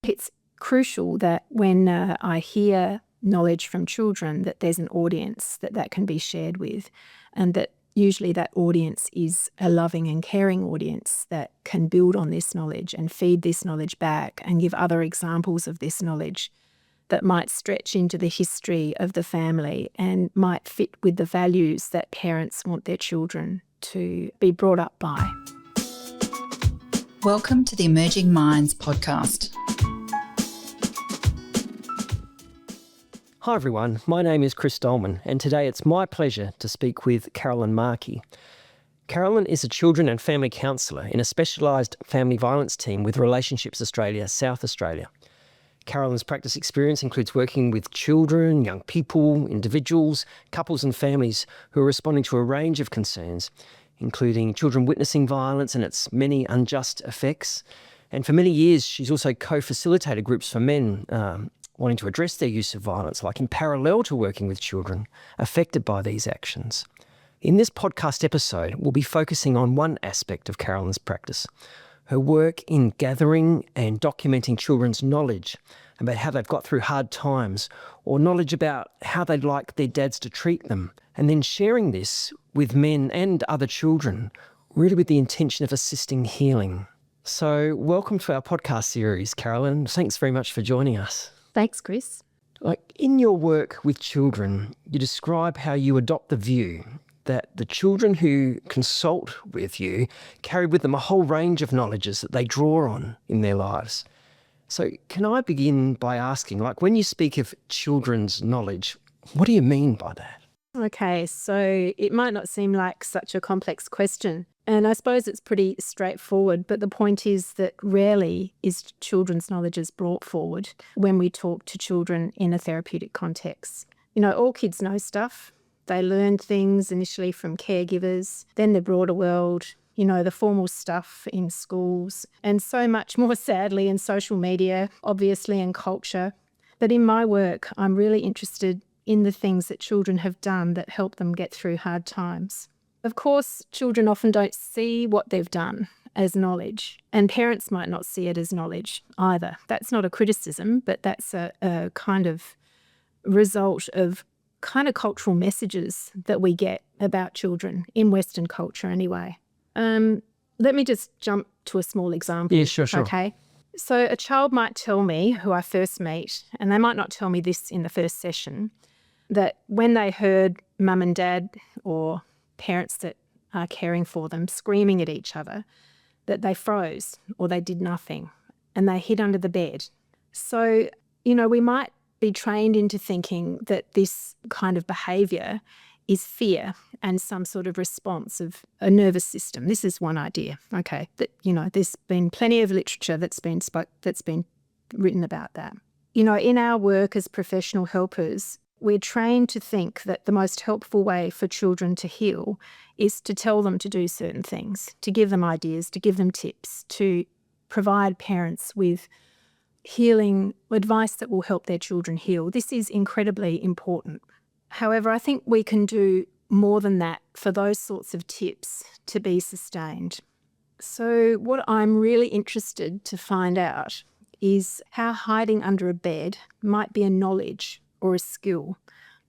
think it's crucial that when I hear knowledge from children, that there's an audience that can be shared with, and that usually that audience is a loving and caring audience that can build on this knowledge and feed this knowledge back and give other examples of this knowledge that might stretch into the history of the family and might fit with the values that parents want their children to be brought up by. Welcome to the Emerging Minds podcast. Hi everyone, my name is Chris Dolman, and today it's my pleasure to speak with Carolyn Markey. Carolyn is a children and family counsellor in a specialised family violence team with Relationships Australia, South Australia. Carolyn's practice experience includes working with children, young people, individuals, couples and families who are responding to a range of concerns, including children witnessing violence and its many unjust effects. And for many years, she's also co-facilitated groups for men wanting to address their use of violence, like in parallel to working with children affected by these actions. In this podcast episode, we'll be focusing on one aspect of Carolyn's practice, her work in gathering and documenting children's knowledge about how they've got through hard times, or knowledge about how they'd like their dads to treat them, and then sharing this with men and other children, really with the intention of assisting healing. So welcome to our podcast series, Carolyn. Thanks very much for joining us. Thanks, Chris. In your work with children, you describe how you adopt the view that the children who consult with you carry with them a whole range of knowledges that they draw on in their lives. So can I begin by asking, when you speak of children's knowledge, what do you mean by that? Okay, so it might not seem like such a complex question, and I suppose it's pretty straightforward, but the point is that rarely is children's knowledge brought forward when we talk to children in a therapeutic context. All kids know stuff. They learn things initially from caregivers, then the broader world, the formal stuff in schools, and so much more sadly in social media, obviously in culture. But in my work, I'm really interested in the things that children have done that help them get through hard times. Of course, children often don't see what they've done as knowledge, and parents might not see it as knowledge either. That's not a criticism, but that's a kind of result of kind of cultural messages that we get about children in Western culture anyway. Let me just jump to a small example. Yeah, sure. Okay. So a child might tell me, who I first meet, and they might not tell me this in the first session, that when they heard mum and dad or parents that are caring for them screaming at each other, that they froze or they did nothing and they hid under the bed. So, we might be trained into thinking that this kind of behaviour is fear and some sort of response of a nervous system. This is one idea, okay, that, there's been plenty of literature that's been written about that. In our work as professional helpers, we're trained to think that the most helpful way for children to heal is to tell them to do certain things, to give them ideas, to give them tips, to provide parents with healing advice that will help their children heal. This is incredibly important. However, I think we can do more than that for those sorts of tips to be sustained. So what I'm really interested to find out is how hiding under a bed might be a knowledge or a skill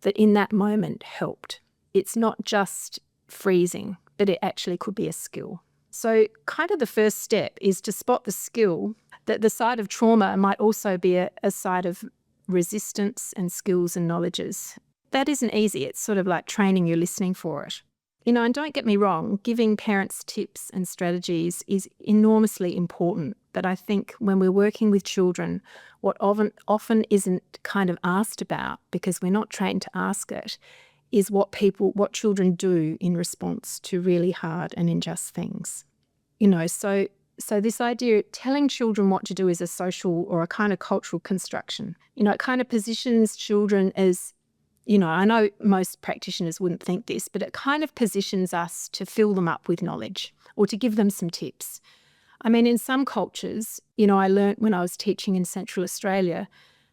that in that moment helped. It's not just freezing, but it actually could be a skill. So kind of the first step is to spot the skill, that the side of trauma might also be a side of resistance and skills and knowledges. That isn't easy. It's sort of like training your listening for it. And don't get me wrong, giving parents tips and strategies is enormously important. But I think when we're working with children, what often isn't kind of asked about, because we're not trained to ask it, is what children do in response to really hard and unjust things. So this idea of telling children what to do is a social or a kind of cultural construction. It kind of positions children as, I know most practitioners wouldn't think this, but it kind of positions us to fill them up with knowledge or to give them some tips. I mean, in some cultures, I learnt when I was teaching in Central Australia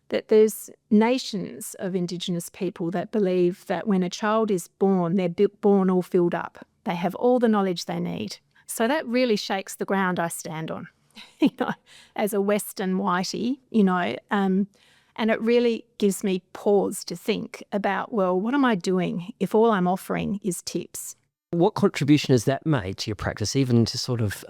that there's nations of Indigenous people that believe that when a child is born, they're born all filled up. They have all the knowledge they need. So that really shakes the ground I stand on. as a Western whitey, and it really gives me pause to think about, well, what am I doing if all I'm offering is tips? What contribution has that made to your practice, even to sort of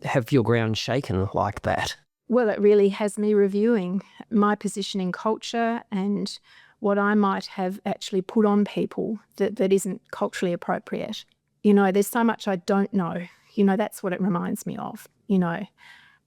have your ground shaken like that? Well, it really has me reviewing my position in culture and what I might have actually put on people that isn't culturally appropriate. There's so much I don't know. That's what it reminds me of,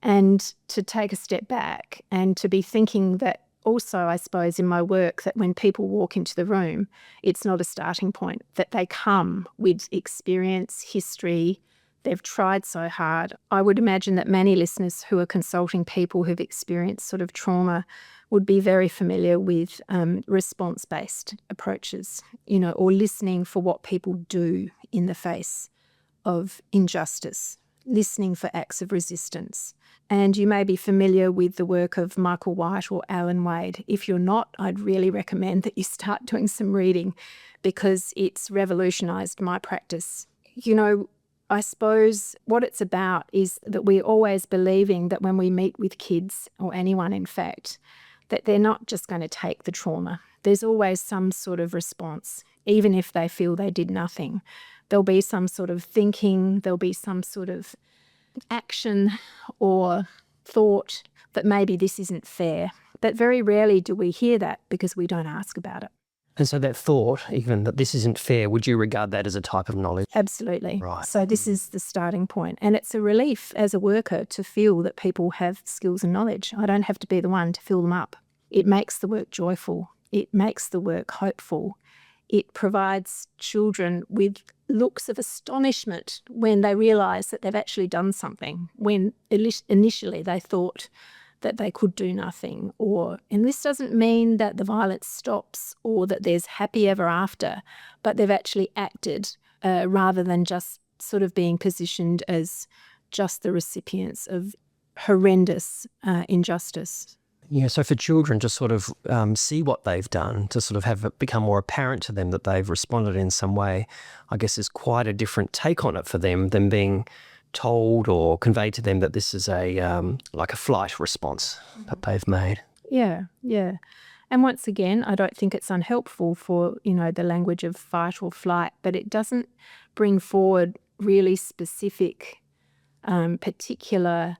and to take a step back and to be thinking that also, I suppose, in my work, that when people walk into the room, it's not a starting point, that they come with experience, history. They've tried so hard. I would imagine that many listeners who are consulting people who've experienced sort of trauma would be very familiar with response-based approaches, or listening for what people do in the face of injustice, listening for acts of resistance. And you may be familiar with the work of Michael White or Alan Wade. If you're not, I'd really recommend that you start doing some reading because it's revolutionised my practice. I suppose what it's about is that we're always believing that when we meet with kids, or anyone in fact, that they're not just going to take the trauma. There's always some sort of response, even if they feel they did nothing. There'll be some sort of thinking, there'll be some sort of action or thought that maybe this isn't fair. But very rarely do we hear that because we don't ask about it. And so that thought, even that this isn't fair, would you regard that as a type of knowledge? Absolutely. Right. So this is the starting point. And it's a relief as a worker to feel that people have skills and knowledge. I don't have to be the one to fill them up. It makes the work joyful. It makes the work hopeful. It provides children with looks of astonishment when they realise that they've actually done something, when initially they thought that they could do nothing. And this doesn't mean that the violence stops or that there's happy ever after, but they've actually acted rather than just sort of being positioned as just the recipients of horrendous injustice. Yeah, so for children to sort of see what they've done, to sort of have it become more apparent to them that they've responded in some way, I guess is quite a different take on it for them than being told or conveyed to them that this is like a flight response that they've made. Yeah. And once again, I don't think it's unhelpful for, the language of fight or flight, but it doesn't bring forward really specific, particular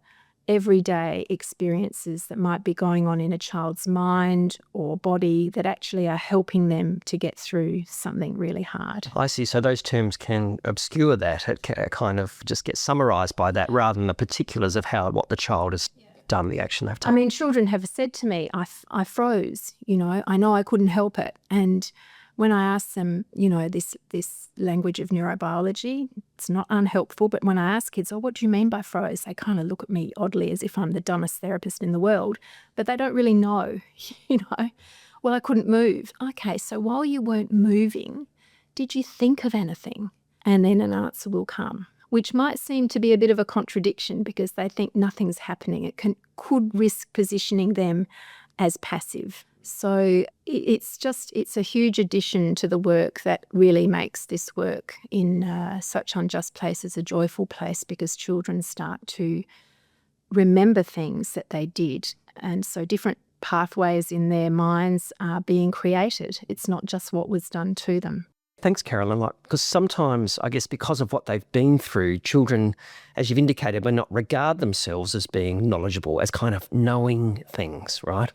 everyday experiences that might be going on in a child's mind or body that actually are helping them to get through something really hard. I see. So those terms can obscure that. It kind of just gets summarised by that rather than the particulars of what the child has done, the action they've taken. I mean, children have said to me, I froze, I know I couldn't help it. And when I ask them, this language of neurobiology, it's not unhelpful, but when I ask kids, what do you mean by froze? They kind of look at me oddly as if I'm the dumbest therapist in the world, but they don't really know, Well, I couldn't move. Okay, so while you weren't moving, did you think of anything? And then an answer will come, which might seem to be a bit of a contradiction because they think nothing's happening. It could risk positioning them as passive. So it's a huge addition to the work that really makes this work in such unjust places a joyful place because children start to remember things that they did. And so different pathways in their minds are being created. It's not just what was done to them. Thanks, Carolyn. Because sometimes, I guess, because of what they've been through, children, as you've indicated, may not regard themselves as being knowledgeable, as kind of knowing things, right?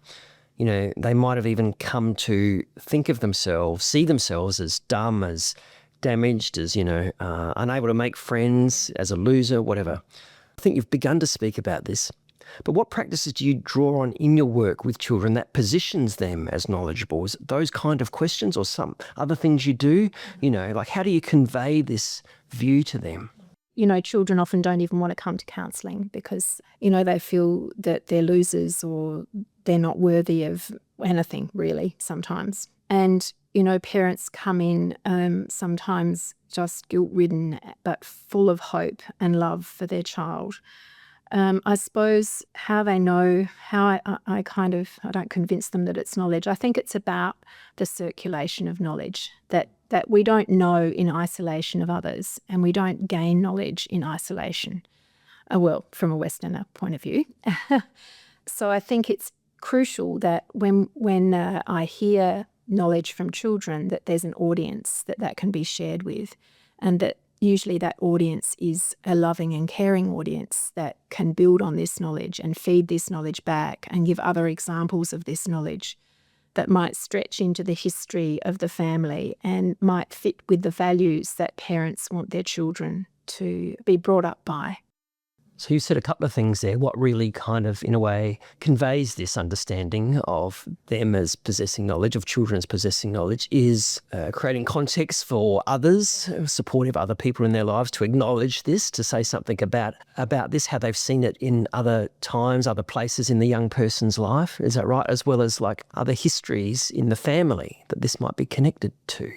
They might have even come to think of themselves, see themselves as dumb, as damaged, as, unable to make friends, as a loser, whatever. I think you've begun to speak about this. But what practices do you draw on in your work with children that positions them as knowledgeable? Is it those kind of questions or some other things you do? Like how do you convey this view to them? Children often don't even want to come to counselling because, they feel that they're losers or they're not worthy of anything really sometimes. And, parents come in sometimes just guilt-ridden but full of hope and love for their child. I suppose how they know, how I don't convince them that it's knowledge. I think it's about the circulation of knowledge, that we don't know in isolation of others and we don't gain knowledge in isolation. well, from a Westerner point of view. So I think it's crucial that when I hear knowledge from children, that there's an audience that can be shared with, and that usually that audience is a loving and caring audience that can build on this knowledge and feed this knowledge back and give other examples of this knowledge that might stretch into the history of the family and might fit with the values that parents want their children to be brought up by. So you said a couple of things there. What really kind of, in a way, conveys this understanding of them as possessing knowledge, of children as possessing knowledge, is creating context for others, supportive other people in their lives, to acknowledge this, to say something about this, how they've seen it in other times, other places in the young person's life. Is that right? As well as like other histories in the family that this might be connected to.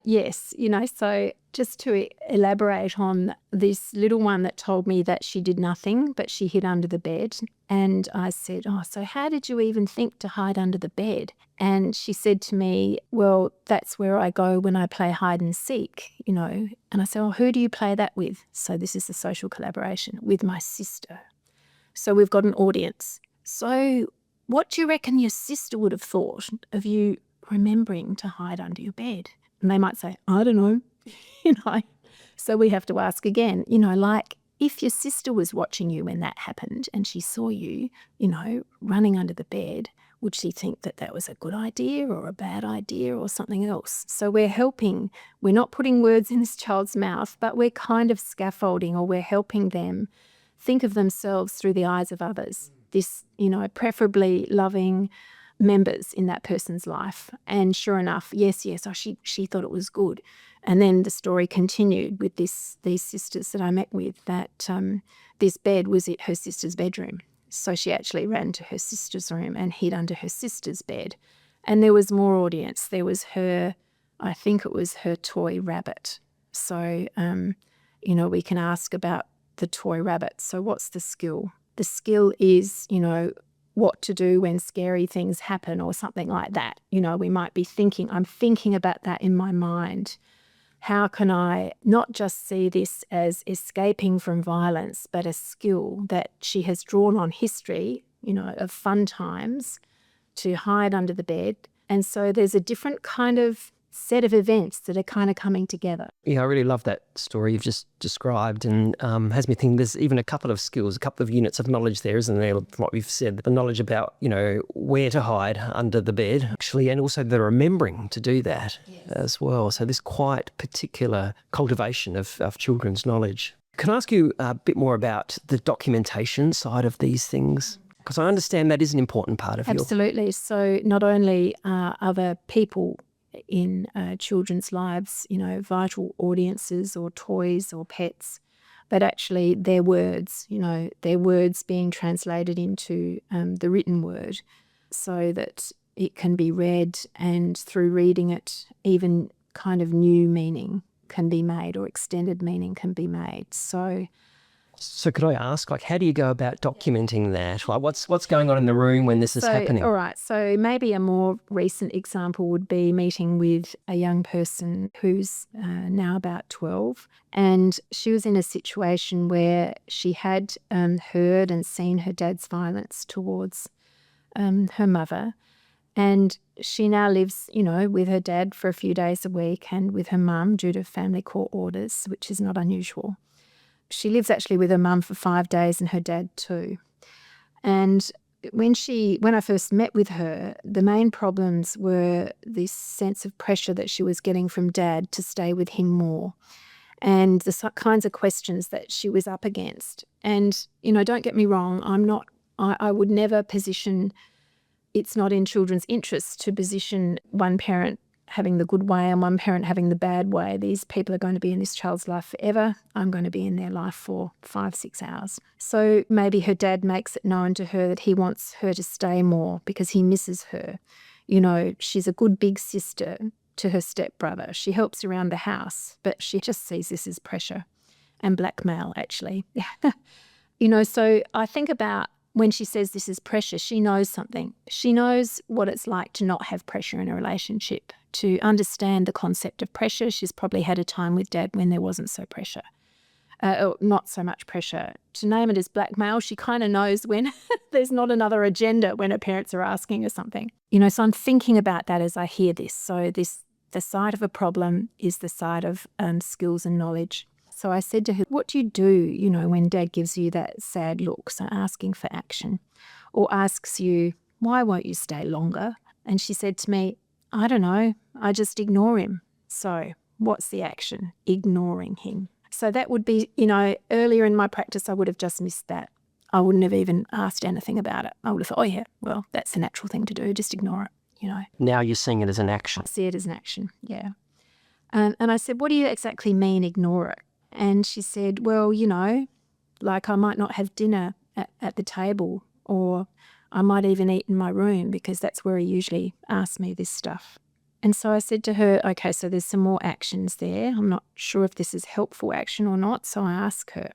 Yes, so just to elaborate on this little one that told me that she did nothing, but she hid under the bed. And I said, so how did you even think to hide under the bed? And she said to me, well, that's where I go when I play hide and seek, And I said, who do you play that with? So this is the social collaboration, with my sister. So we've got an audience. So what do you reckon your sister would have thought of you remembering to hide under your bed? And they might say, I don't know, So we have to ask again, like if your sister was watching you when that happened and she saw you, running under the bed, would she think that that was a good idea or a bad idea or something else? So we're not putting words in this child's mouth, but we're kind of scaffolding, or we're helping them think of themselves through the eyes of others. This, preferably loving members in that person's life. And sure enough, yes, she thought it was good. And then the story continued with these sisters that I met with, that this bed was her sister's bedroom. So she actually ran to her sister's room and hid under her sister's bed. And there was more audience. There was I think it was her toy rabbit. So, we can ask about the toy rabbit. So what's the skill? The skill is, what to do when scary things happen or something like that. We might be I'm thinking about that in my mind. How can I not just see this as escaping from violence, but a skill that she has drawn on history, of fun times to hide under the bed. And so there's a different kind of set of events that are kind of coming together. Yeah, I really love that story you've just described, and has me thinking there's even a couple of skills, a couple of units of knowledge there, isn't there, from what we've said, the knowledge about, where to hide under the bed, actually, and also the remembering to do that as well. So this quite particular cultivation of children's knowledge. Can I ask you a bit more about the documentation side of these things? Because I understand that is an important part of Absolutely. So not only are other people in children's lives, vital audiences or toys or pets, but actually their words being translated into the written word, so that it can be read, and through reading it, even kind of new meaning can be made, or extended meaning can be made. So could I ask, how do you go about documenting that? Like, what's going on in the room when this is happening? All right. So maybe a more recent example would be meeting with a young person who's now about 12. And she was in a situation where she had heard and seen her dad's violence towards her mother. And she now lives, with her dad for a few days a week, and with her mum due to family court orders, which is not unusual. She lives actually with her mum for 5 days and her dad too. And when I first met with her, the main problems were this sense of pressure that she was getting from dad to stay with him more, and the kinds of questions that she was up against. And, don't get me wrong, I would never position, it's not in children's interests to position one parent having the good way and one parent having the bad way. These people are going to be in this child's life forever. I'm going to be in their life for 5-6 hours. So maybe her dad makes it known to her that he wants her to stay more because he misses her. She's a good big sister to her stepbrother. She helps around the house, but she just sees this as pressure and blackmail, actually. So I think about when she says this is pressure, she knows something. She knows what it's like to not have pressure in a relationship, to understand the concept of pressure. She's probably had a time with dad when there wasn't so pressure. not so much pressure, to name it as blackmail. She kind of knows when there's not another agenda when her parents are asking her something. So I'm thinking about that as I hear this. So the side of a problem is the side of skills and knowledge. So I said to her, what do you do, when Dad gives you that sad look, so asking for action, or asks you, why won't you stay longer? And she said to me, I don't know, I just ignore him. So what's the action? Ignoring him. So that would be, earlier in my practice, I would have just missed that. I wouldn't have even asked anything about it. I would have thought, oh yeah, well, that's a natural thing to do, just ignore it, Now you're seeing it as an action. I see it as an action, yeah. And I said, what do you exactly mean ignore it? And she said, well, like I might not have dinner at the table, or I might even eat in my room because that's where he usually asks me this stuff. And so I said to her, okay, so there's some more actions there. I'm not sure if this is helpful action or not. So I asked her,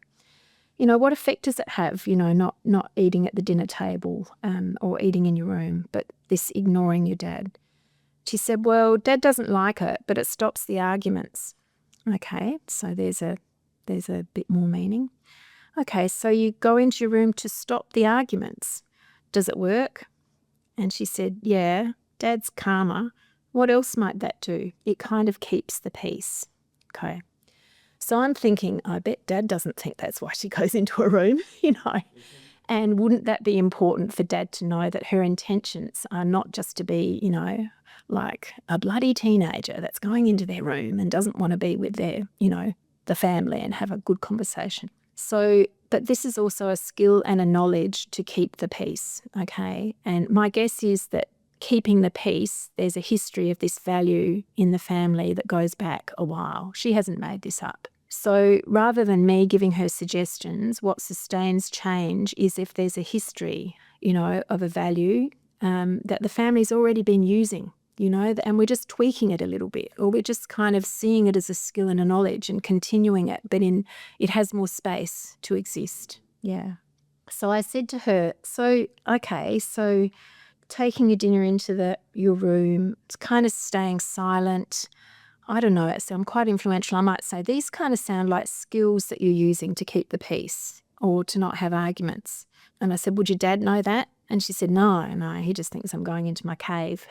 what effect does it have, not eating at the dinner table or eating in your room, but this ignoring your dad? She said, well, Dad doesn't like it, but it stops the arguments. Okay, so there's a bit more meaning. Okay, so you go into your room to stop the arguments. Does it work? And she said, yeah, Dad's calmer. What else might that do? It kind of keeps the peace. Okay. So I'm thinking, I bet Dad doesn't think that's why she goes into a room, And wouldn't that be important for Dad to know that her intentions are not just to be, like a bloody teenager that's going into their room and doesn't want to be with their, the family and have a good conversation. So, but this is also a skill and a knowledge to keep the peace, okay? And my guess is that keeping the peace, there's a history of this value in the family that goes back a while. She hasn't made this up. So rather than me giving her suggestions, what sustains change is if there's a history, of a value that the family's already been using, and we're just tweaking it a little bit, or we're just kind of seeing it as a skill and a knowledge and continuing it, but it has more space to exist. Yeah. So I said to her, so taking your dinner into your room, it's kind of staying silent. I don't know, so I'm quite influential. I might say these kind of sound like skills that you're using to keep the peace or to not have arguments. And I said, would your dad know that? And she said, no, he just thinks I'm going into my cave.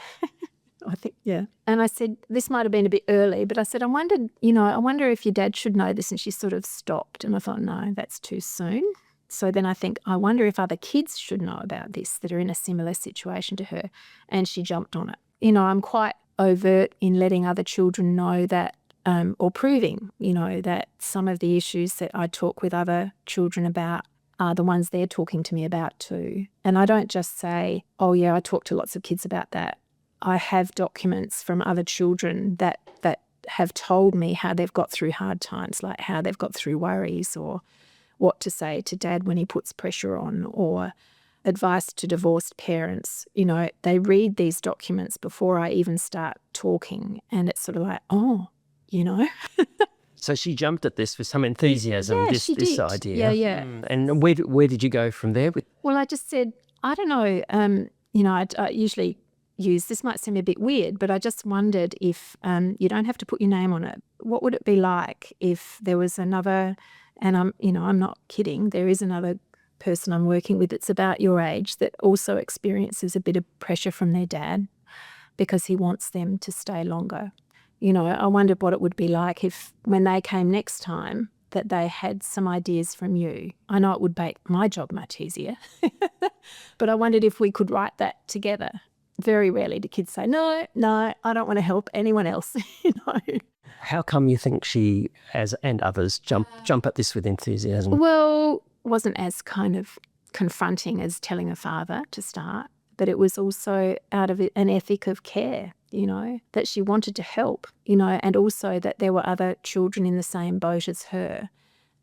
I think, yeah. And I said, this might have been a bit early, but I said, I wonder if your dad should know this. And she sort of stopped. And I thought, no, that's too soon. So then I think, I wonder if other kids should know about this that are in a similar situation to her. And she jumped on it. I'm quite overt in letting other children know that, or proving, that some of the issues that I talk with other children about are the ones they're talking to me about too. And I don't just say, oh yeah, I talk to lots of kids about that. I have documents from other children that have told me how they've got through hard times, like how they've got through worries, or what to say to Dad when he puts pressure on, or advice to divorced parents. They read these documents before I even start talking, and it's sort of like, oh, So she jumped at this with some enthusiasm, Yeah, this she did. idea. Yeah. And where did you go from there? Well, I just said, I don't know, I usually use, this might seem a bit weird, but I just wondered if you don't have to put your name on it. What would it be like if there was another, and I'm not kidding, there is another person I'm working with that's about your age that also experiences a bit of pressure from their dad because he wants them to stay longer. I wondered what it would be like if when they came next time that they had some ideas from you. I know it would make my job much easier, but I wondered if we could write that together. Very rarely do kids say, no, I don't want to help anyone else. How come you think she, and others, jump at this with enthusiasm? Well, wasn't as kind of confronting as telling a father to start, but it was also out of an ethic of care, that she wanted to help, and also that there were other children in the same boat as her,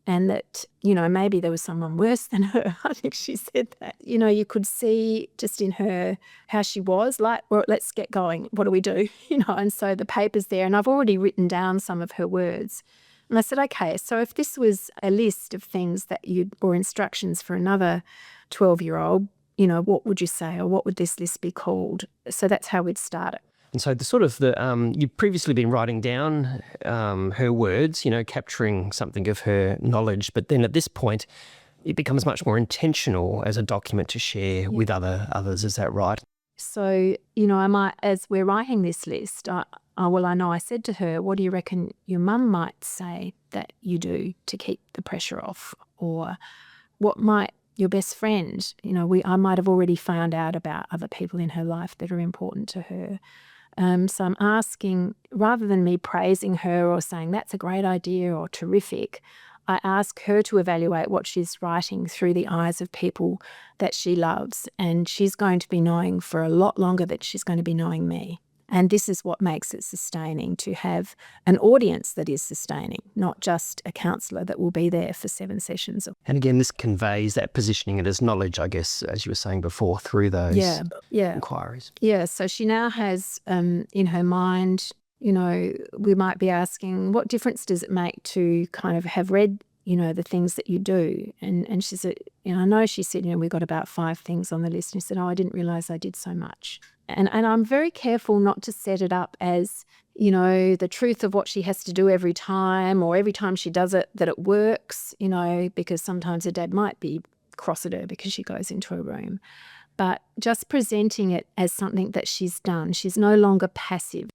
and that, maybe there was someone worse than her. I think she said that. You could see just in her how she was like, well, let's get going. What do we do? And so the paper's there, and I've already written down some of her words. And I said, okay, so if this was a list of things or instructions for another 12-year-old, what would you say, or what would this list be called? So that's how we'd start it. And so you've previously been writing down her words, capturing something of her knowledge, but then at this point, it becomes much more intentional as a document to share with others. Is that right? So, I might, as we're writing this list, I know I said to her, what do you reckon your mum might say that you do to keep the pressure off? Or what might your best friend, I might have already found out about other people in her life that are important to her. So I'm asking, rather than me praising her or saying that's a great idea or terrific, I ask her to evaluate what she's writing through the eyes of people that she loves. And she's going to be knowing for a lot longer than she's going to be knowing me. And this is what makes it sustaining, to have an audience that is sustaining, not just a counsellor that will be there for 7 sessions. And again, this conveys that positioning it as knowledge, I guess, as you were saying before, through those inquiries. Yeah, so she now has in her mind, we might be asking, what difference does it make to kind of have read, the things that you do? And she said, I know she said, we got about 5 things on the list. And she said, I didn't realise I did so much. And I'm very careful not to set it up as, the truth of what she has to do every time, or every time she does it, that it works, because sometimes her dad might be cross at her because she goes into a room. But just presenting it as something that she's done. She's no longer passive.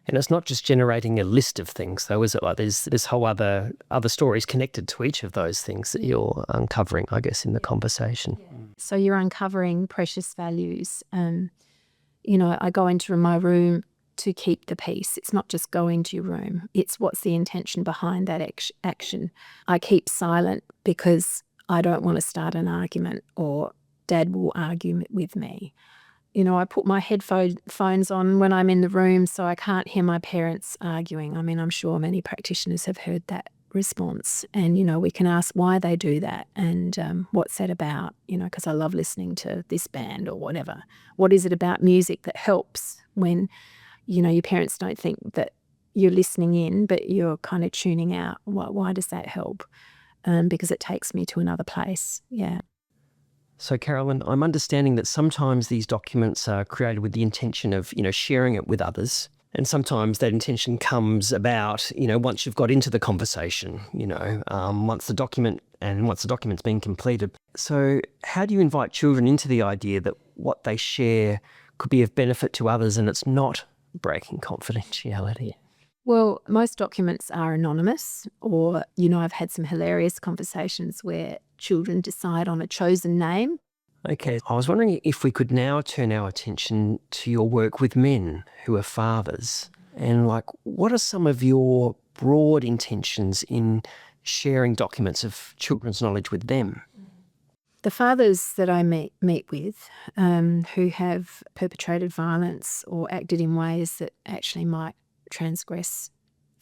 And it's not just generating a list of things, though, is it? Like there's whole other stories connected to each of those things that you're uncovering, I guess, in the conversation. Yeah. So you're uncovering precious values. I go into my room to keep the peace. It's not just go into your room. It's what's the intention behind that action. I keep silent because I don't want to start an argument, or Dad will argue with me. I put my headphones on when I'm in the room so I can't hear my parents arguing. I mean, I'm sure many practitioners have heard that response. And, we can ask why they do that and what's that about, because I love listening to this band or whatever. What is it about music that helps when, your parents don't think that you're listening in, but you're kind of tuning out? Why does that help? Because it takes me to another place. Yeah. So, Carolyn, I'm understanding that sometimes these documents are created with the intention of, sharing it with others. And sometimes that intention comes about, once you've got into the conversation, once the document's been completed. So how do you invite children into the idea that what they share could be of benefit to others and it's not breaking confidentiality? Well, most documents are anonymous, or, I've had some hilarious conversations where children decide on a chosen name. Okay, I was wondering if we could now turn our attention to your work with men who are fathers, and what are some of your broad intentions in sharing documents of children's knowledge with them? The fathers that I meet with who have perpetrated violence or acted in ways that actually might transgress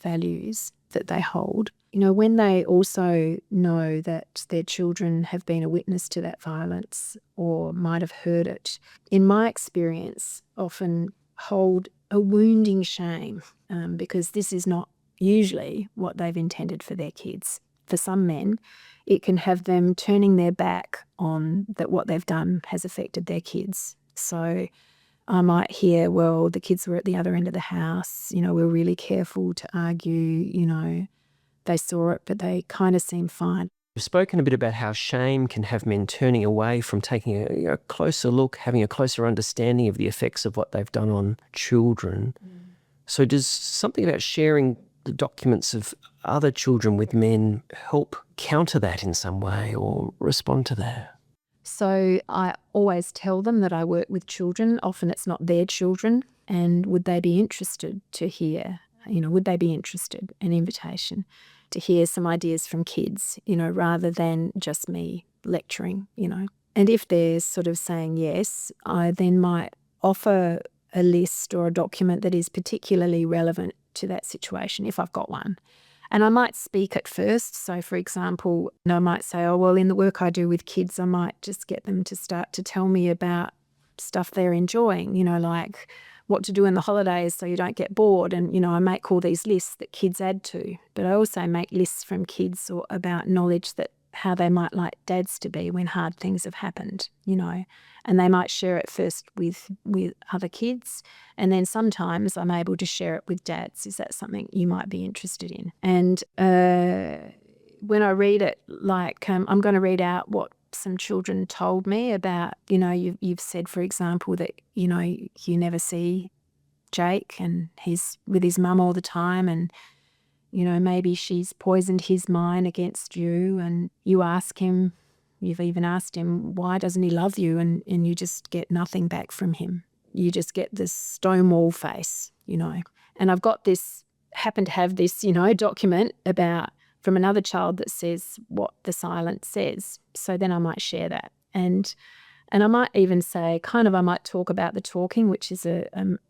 values that they hold, when they also know that their children have been a witness to that violence or might have heard it, in my experience, often hold a wounding shame because this is not usually what they've intended for their kids. For some men, it can have them turning their back on that what they've done has affected their kids. So I might hear, well, the kids were at the other end of the house, we're really careful to argue, they saw it, but they kind of seem fine. You've spoken a bit about how shame can have men turning away from taking a closer look, having a closer understanding of the effects of what they've done on children. So does something about sharing the documents of other children with men help counter that in some way or respond to that? So I always tell them that I work with children. Often it's not their children. And would they be interested to hear, would they be interested, an invitation to hear some ideas from kids, rather than just me lecturing, And if they're sort of saying yes, I then might offer a list or a document that is particularly relevant to that situation, if I've got one. And I might speak at first. So, for example, I might say, oh, well, in the work I do with kids, I might just get them to start to tell me about stuff they're enjoying, like what to do in the holidays so you don't get bored. And, I make all these lists that kids add to. But I also make lists from kids or about knowledge that how they might like dads to be when hard things have happened, and they might share it first with other kids, and then sometimes I'm able to share it with dads. Is that something you might be interested in? And when I read it, like I'm going to read out what some children told me about, you've said, for example, that, you never see Jake and he's with his mum all the time, and maybe she's poisoned his mind against you, and you've even asked him, why doesn't he love you? And you just get nothing back from him. You just get this stonewall face, And I've happen to have this, document from another child that says what the silence says. So then I might share that. And I might even say, I might talk about the talking, which is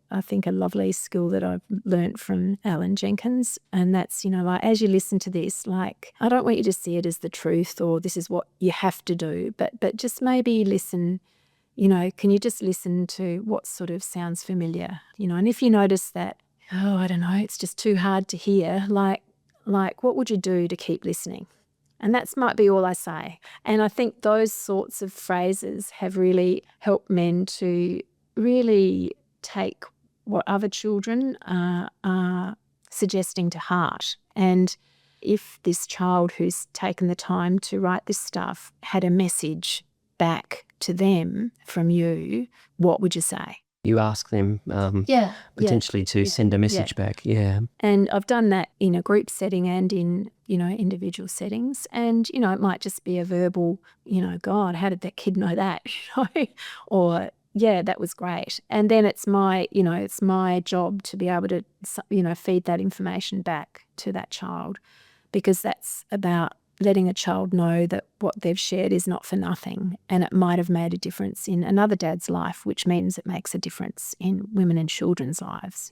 I think a lovely skill that I've learnt from Alan Jenkins. And that's, like, as you listen to this, like, I don't want you to see it as the truth or this is what you have to do, but just maybe listen, can you just listen to what sort of sounds familiar, and if you notice that, I don't know, it's just too hard to hear, like what would you do to keep listening? And that might be all I say. And I think those sorts of phrases have really helped men to really take what other children are suggesting to heart. And if this child who's taken the time to write this stuff had a message back to them from you, what would you say? You ask them potentially to send a message back. Yeah. And I've done that in a group setting and in, individual settings. And, it might just be a verbal, God, how did that kid know that? Or, yeah, that was great. And then it's my job to be able to, feed that information back to that child, because that's about letting a child know that what they've shared is not for nothing, and it might have made a difference in another dad's life, which means it makes a difference in women and children's lives.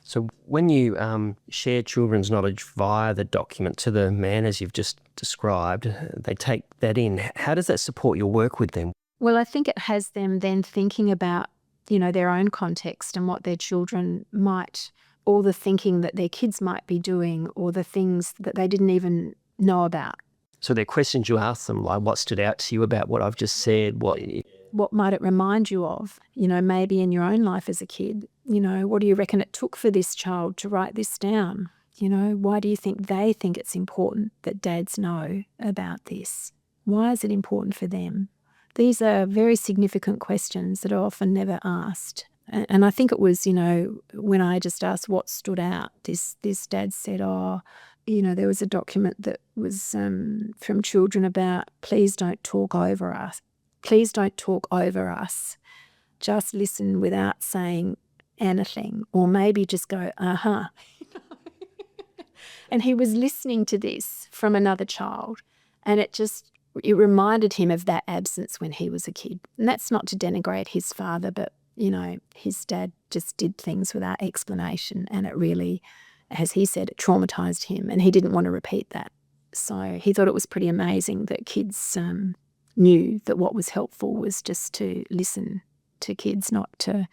So when you share children's knowledge via the document to the man, as you've just described, they take that in. How does that support your work with them? Well, I think it has them then thinking about, their own context and what their children might, or the thinking that their kids might be doing, or the things that they didn't even know about. So there are questions you ask them, like what stood out to you about what I've just said? What might it remind you of? Maybe in your own life as a kid, what do you reckon it took for this child to write this down? Why do you think they think it's important that dads know about this? Why is it important for them? These are very significant questions that are often never asked. And I think it was, when I just asked what stood out, this dad said, there was a document that was from children about, please don't talk over us. Please don't talk over us. Just listen without saying anything, or maybe just go, uh-huh. And he was listening to this from another child, and it reminded him of that absence when he was a kid. And that's not to denigrate his father, but, his dad just did things without explanation, and it really, as he said, it traumatised him, and he didn't want to repeat that. So he thought it was pretty amazing that kids knew that what was helpful was just to listen to kids, not to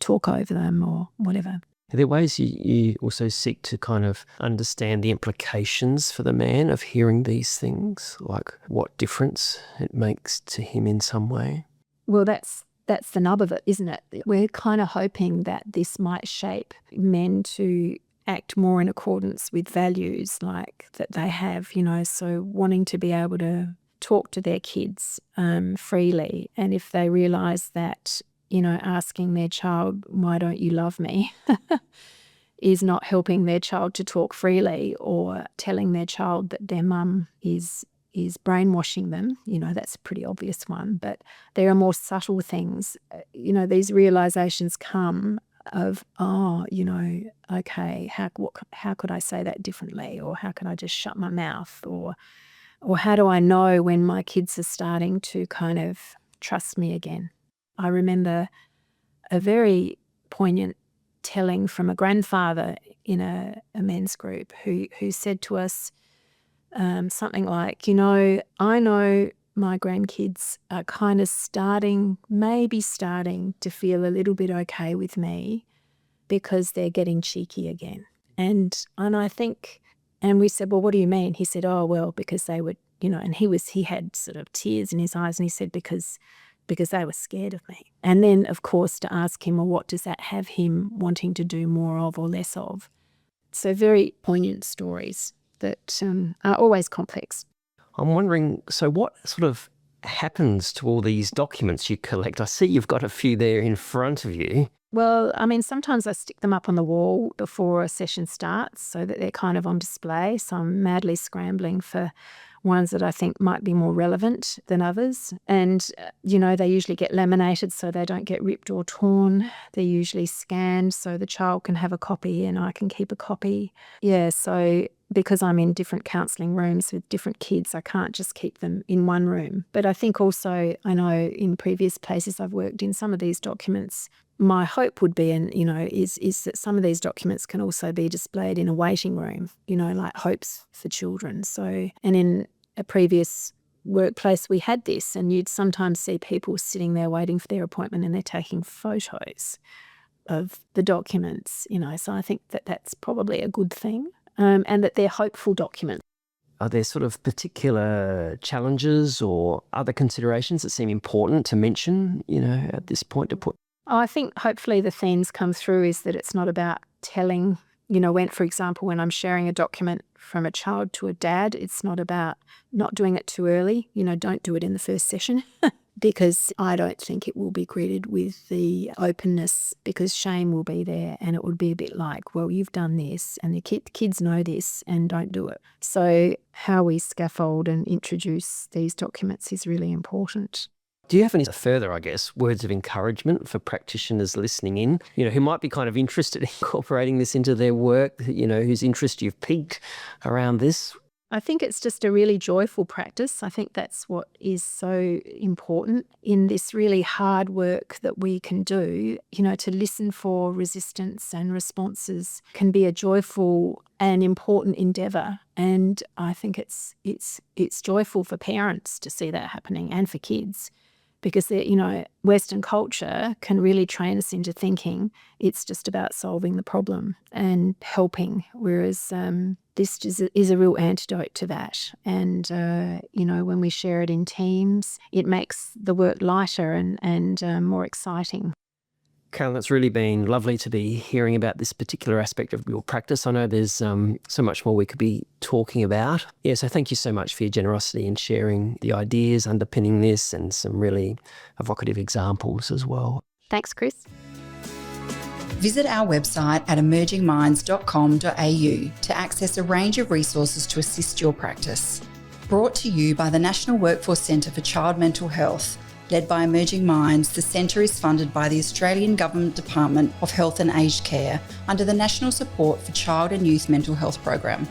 talk over them or whatever. Are there ways you also seek to kind of understand the implications for the man of hearing these things, like what difference it makes to him in some way? Well, that's the nub of it, isn't it? We're kind of hoping that this might shape men to act more in accordance with values like that they have, so wanting to be able to talk to their kids freely. And if they realise that, asking their child, why don't you love me, is not helping their child to talk freely, or telling their child that their mum is brainwashing them, that's a pretty obvious one. But there are more subtle things. These realisations come of, okay, how could I say that differently? Or how can I just shut my mouth? Or how do I know when my kids are starting to kind of trust me again? I remember a very poignant telling from a grandfather in a men's group who said to us something like, I know my grandkids are kind of maybe starting to feel a little bit okay with me because they're getting cheeky again. And I think, and we said, well, what do you mean? He said, oh, well, because they would and he had sort of tears in his eyes, and he said, because they were scared of me. And then, of course, to ask him, well, what does that have him wanting to do more of or less of? So very poignant stories that are always complex. I'm wondering, so what sort of happens to all these documents you collect? I see you've got a few there in front of you. Well, I mean, sometimes I stick them up on the wall before a session starts so that they're kind of on display. So I'm madly scrambling for ones that I think might be more relevant than others. And, they usually get laminated so they don't get ripped or torn. They're usually scanned so the child can have a copy and I can keep a copy. Yeah, so because I'm in different counselling rooms with different kids, I can't just keep them in one room. But I think also, I know in previous places I've worked in, some of these documents, my hope would be, is that some of these documents can also be displayed in a waiting room, like Hopes for Children. So, and in a previous workplace we had this, and you'd sometimes see people sitting there waiting for their appointment and they're taking photos of the documents, So I think that that's probably a good thing, and that they're hopeful documents. Are there sort of particular challenges or other considerations that seem important to mention, at this point to put? I think hopefully the themes come through is that it's not about telling, for example, when I'm sharing a document from a child to a dad, it's not about not doing it too early. Don't do it in the first session because I don't think it will be greeted with the openness, because shame will be there, and it would be a bit like, well, you've done this and the kids know this and don't do it. So how we scaffold and introduce these documents is really important. Do you have any further, words of encouragement for practitioners listening in, who might be kind of interested in incorporating this into their work, whose interest you've piqued around this? I think it's just a really joyful practice. I think that's what is so important in this really hard work that we can do. To listen for resistance and responses can be a joyful and important endeavour. And I think it's joyful for parents to see that happening, and for kids. Because, Western culture can really train us into thinking it's just about solving the problem and helping, whereas this is a real antidote to that. And, when we share it in teams, it makes the work lighter and more exciting. Carolyn, it's really been lovely to be hearing about this particular aspect of your practice. I know there's so much more we could be talking about. Yeah, so thank you so much for your generosity in sharing the ideas underpinning this and some really evocative examples as well. Thanks, Chris. Visit our website at emergingminds.com.au to access a range of resources to assist your practice. Brought to you by the National Workforce Centre for Child Mental Health. Led by Emerging Minds, the centre is funded by the Australian Government Department of Health and Aged Care under the National Support for Child and Youth Mental Health Program.